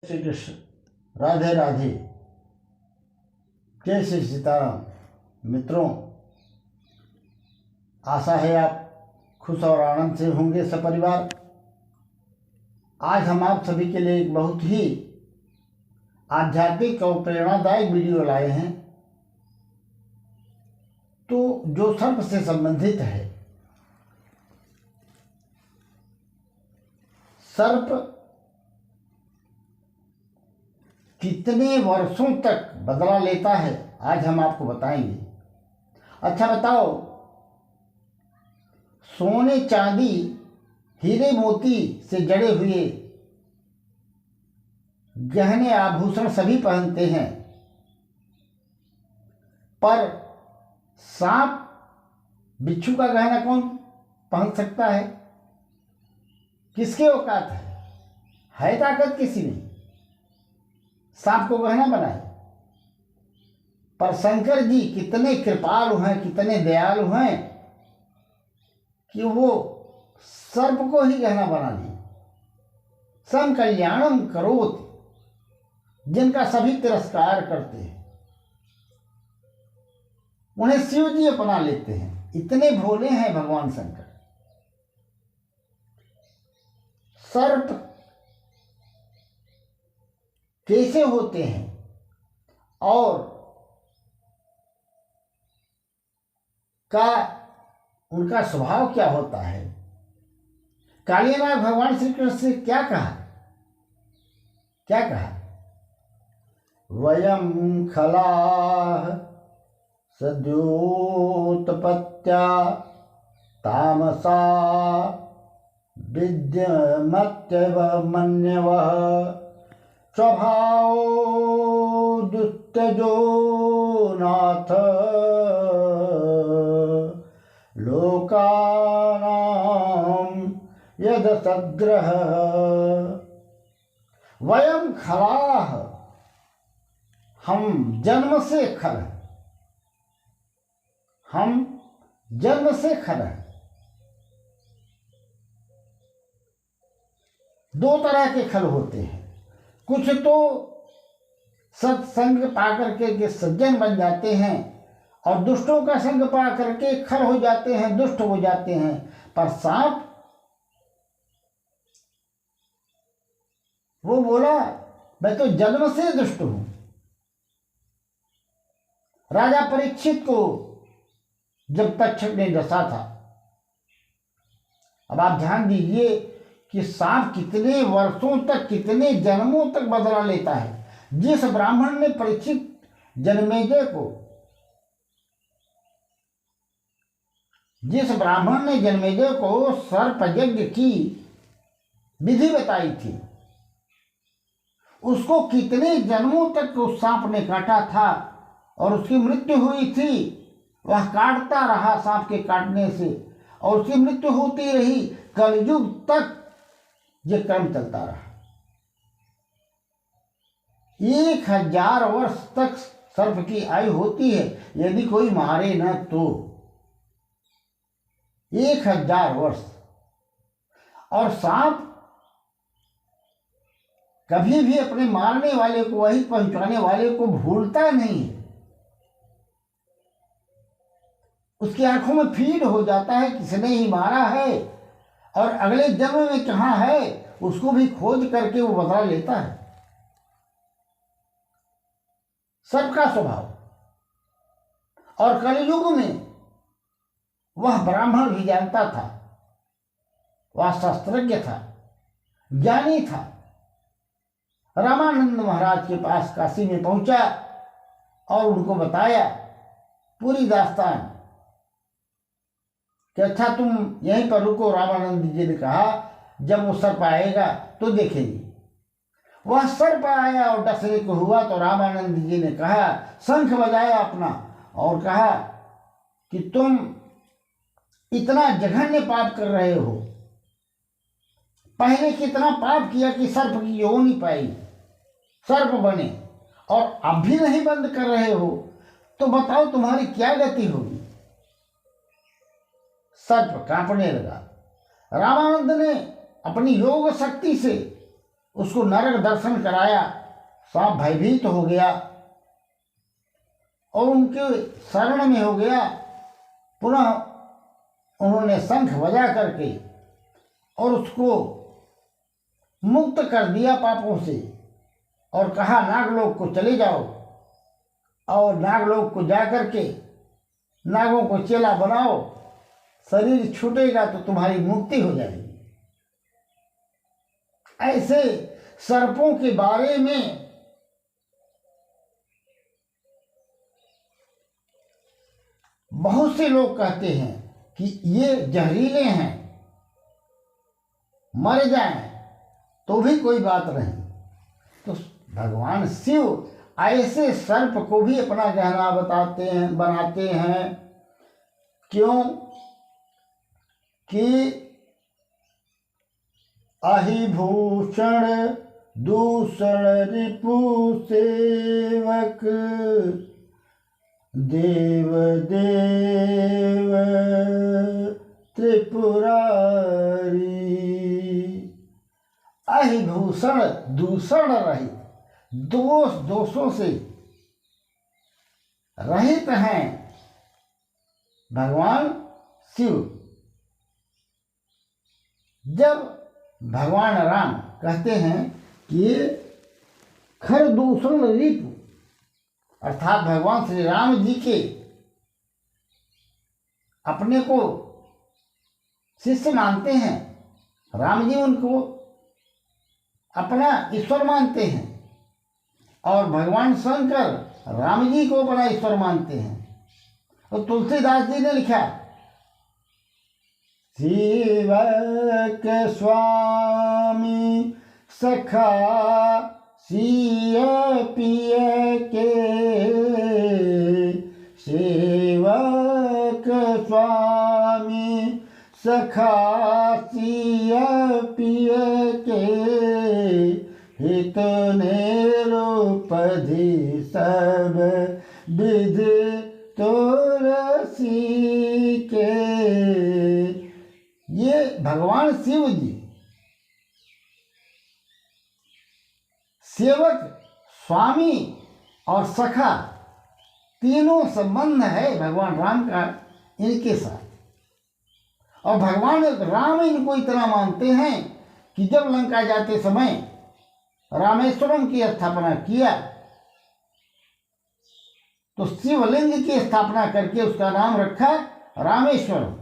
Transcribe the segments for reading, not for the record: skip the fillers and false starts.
श्री कृष्ण, राधे राधे, जय श्री सीताराम। मित्रों, आशा है आप खुश और आनंद से होंगे सपरिवार। आज हम आप सभी के लिए एक बहुत ही आध्यात्मिक और प्रेरणादायक वीडियो लाए हैं, तो जो सर्प से संबंधित है। सर्प कितने वर्षों तक बदला लेता है, आज हम आपको बताएंगे। अच्छा बताओ, सोने चांदी हीरे मोती से जड़े हुए गहने आभूषण सभी पहनते हैं, पर सांप बिच्छू का गहना कौन पहन सकता है? किसके औकात है ताकत किसी में सांप को गहना बनाए? पर शंकर जी कितने कृपालु हैं, कितने दयालु हैं कि वो सर्प को ही गहना बना दिए। सम कल्याणम करोति, जिनका सभी तिरस्कार करते हैं उन्हें शिव जी अपना लेते हैं। इतने भोले हैं भगवान शंकर। सर्प कैसे होते हैं और उनका स्वभाव क्या होता है? कालियानाग भगवान श्री कृष्ण से क्या कहा? वयम खलाः सद्योतपत्या तामसा विद्यमत्यव मन्यवः स्वभाव दुस्तजो नाथ लोकानां यद सद्ग्रह। वयम खलाः, हम जन्म से खल हैं। दो तरह के खल होते हैं। कुछ तो सत्संग पाकर के सज्जन बन जाते हैं और दुष्टों का संग पा करके खल हो जाते हैं, दुष्ट हो जाते हैं। पर सांप, वो बोला मैं तो जन्म से दुष्ट हूं। राजा परीक्षित को जब तक्षक ने डसा था, अब आप ध्यान दीजिए कि सांप कितने वर्षों तक, कितने जन्मों तक बदला लेता है। जिस ब्राह्मण ने परीक्षित जन्मेजय को सर्प यज्ञ की विधि बताई थी, उसको कितने जन्मों तक उस सांप ने काटा था और उसकी मृत्यु हुई थी। वह काटता रहा सांप के काटने से और उसकी मृत्यु होती रही। कलयुग तक यह क्रम चलता रहा। 1000 वर्ष तक सर्प की आयु होती है, यदि कोई मारे न तो 1000 वर्ष। और सांप कभी भी अपने मारने वाले को, वही पहुंचाने वाले को भूलता नहीं है। उसकी आंखों में फीड हो जाता है किसने ही मारा है, और अगले जन्म में कहाँ है उसको भी खोज करके वो बदला लेता है। सबका स्वभाव। और कलयुग में वह ब्राह्मण भी जानता था, वह शास्त्रज्ञ था, ज्ञानी था। रामानंद महाराज के पास काशी में पहुंचा और उनको बताया पूरी दास्तान कि अच्छा तुम यहीं पर रुको। रामानंद जी ने कहा जब वो सर्प आएगा तो देखेंगे। वह सर्प आया और डसने को हुआ तो रामानंद जी ने कहा, शंख बजाया अपना और कहा कि तुम इतना जघन्य पाप कर रहे हो। पहले कितना पाप किया कि सर्प की योनि पाई, सर्प बने, और अब भी नहीं बंद कर रहे हो, तो बताओ तुम्हारी क्या गति होगी। सर्प कांपने लगा। रामानंद ने अपनी योग शक्ति से उसको नरक दर्शन कराया। सांप भयभीत हो गया और उनके शरण में हो गया। पुनः उन्होंने शंख बजा करके और उसको मुक्त कर दिया पापों से और कहा नागलोक को चले जाओ और नागलोक को जा करके नागों को चेला बनाओ, शरीर छूटेगा तो तुम्हारी मुक्ति हो जाएगी। ऐसे सर्पों के बारे में बहुत से लोग कहते हैं कि ये जहरीले हैं, मर जाएं तो भी कोई बात नहीं। तो भगवान शिव ऐसे सर्प को भी अपना गहना बनाते हैं। क्यों कि अहिभूषण दूषण रिपु सेवक देव देव त्रिपुरारी। अहिभूषण दूषण रहित, दोषों से रहित हैं भगवान शिव। जब भगवान राम कहते हैं कि खर दूषण रिपु, अर्थात भगवान श्री राम जी के अपने को शिष्य मानते हैं, राम जी उनको अपना ईश्वर मानते हैं और भगवान शंकर राम जी को अपना ईश्वर मानते हैं। और तुलसीदास जी ने लिखा, शिव के स्वामी सखा सिय पिय के, सेवक स्वामी सखा सिय पिय के, हित निरूपधि सब विधि तुलसी के। ये भगवान शिव जी सेवक, स्वामी और सखा तीनों संबंध है भगवान राम का इनके साथ। और भगवान राम इनको इतना मानते हैं कि जब लंका जाते समय रामेश्वरम की स्थापना किया तो शिवलिंग की स्थापना करके उसका नाम रखा रामेश्वरम।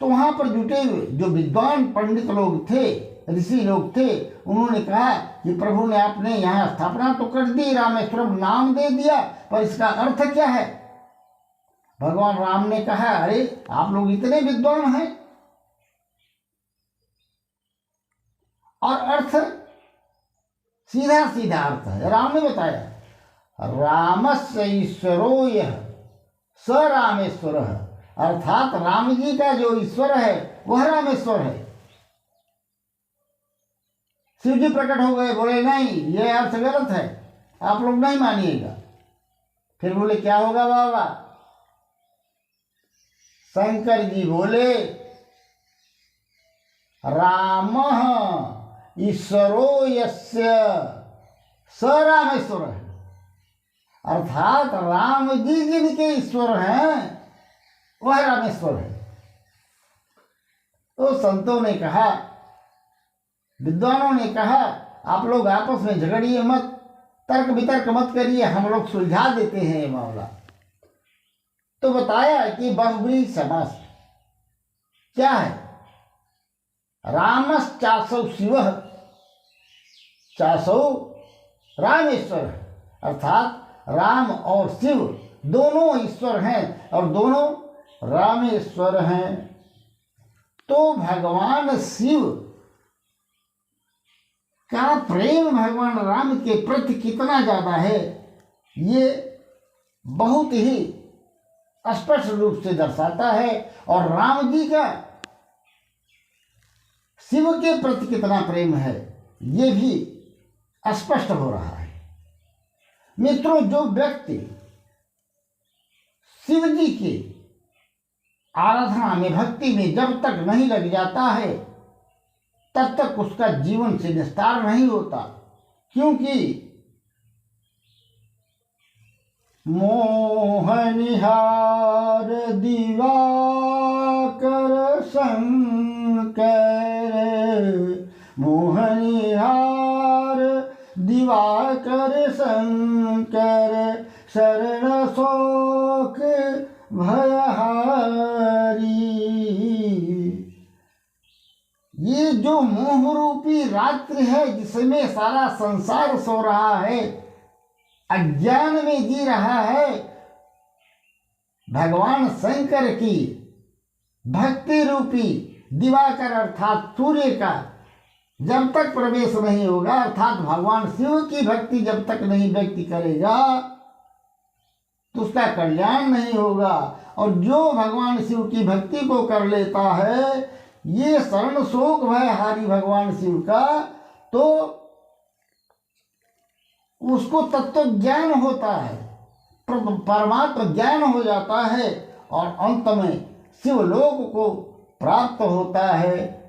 तो वहां पर जुटे हुए जो विद्वान पंडित लोग थे, ऋषि लोग थे, उन्होंने कहा कि प्रभु ने आपने यहाँ स्थापना तो कर दी, रामेश्वरम नाम दे दिया, पर इसका अर्थ क्या है? भगवान राम ने कहा, अरे आप लोग इतने विद्वान हैं और अर्थ सीधा सीधा अर्थ है। राम ने बताया, रामस्य ईश्वरो यः स रामेश्वर, अर्थात राम जी का जो ईश्वर है वह रामेश्वर है। शिव जी प्रकट हो गए, बोले नहीं ये अर्थ गलत है, आप लोग नहीं मानिएगा। फिर बोले क्या होगा बाबा? शंकर जी बोले, रामः ईश्वरो यस्य स रामेश्वर है, अर्थात राम जी जिनके ईश्वर हैं वह रामेश्वर है। तो संतों ने कहा, विद्वानों ने कहा, आप लोग आपस में झगड़िए मत, तर्क वितर्क मत करिए, हम लोग सुलझा देते हैं ये मामला। तो बताया कि बहुब्रीहि समास क्या है? रामश्चासौ शिवः चासौ रामेश्वर, अर्थात राम और शिव दोनों ईश्वर हैं और दोनों रामेश्वर हैं। तो भगवान शिव का प्रेम भगवान राम के प्रति कितना ज्यादा है, ये बहुत ही स्पष्ट रूप से दर्शाता है। और राम जी का शिव के प्रति कितना प्रेम है ये भी स्पष्ट हो रहा है। मित्रों, जो व्यक्ति शिव जी की आराधना में, भक्ति में जब तक नहीं लग जाता है तब तक उसका जीवन से निस्तार नहीं होता, क्योंकि मोहनिहार दिवाकर शंकर, मोहनिहार दिवाकर शंकर, शरण शोक भयहारी। ये जो मोह रूपी रात्रि है जिसमें सारा संसार सो रहा है, अज्ञान में जी रहा है, भगवान शंकर की भक्ति रूपी दिवाकर अर्थात सूर्य का जब तक प्रवेश नहीं होगा, अर्थात भगवान शिव की भक्ति जब तक नहीं व्यक्ति करेगा तो उसका कल्याण नहीं होगा। और जो भगवान शिव की भक्ति को कर लेता है, ये शरण शोक भयहारी भगवान शिव का, तो उसको तत्व ज्ञान होता है, परमात्मा ज्ञान हो जाता है और अंत में शिवलोक को प्राप्त होता है।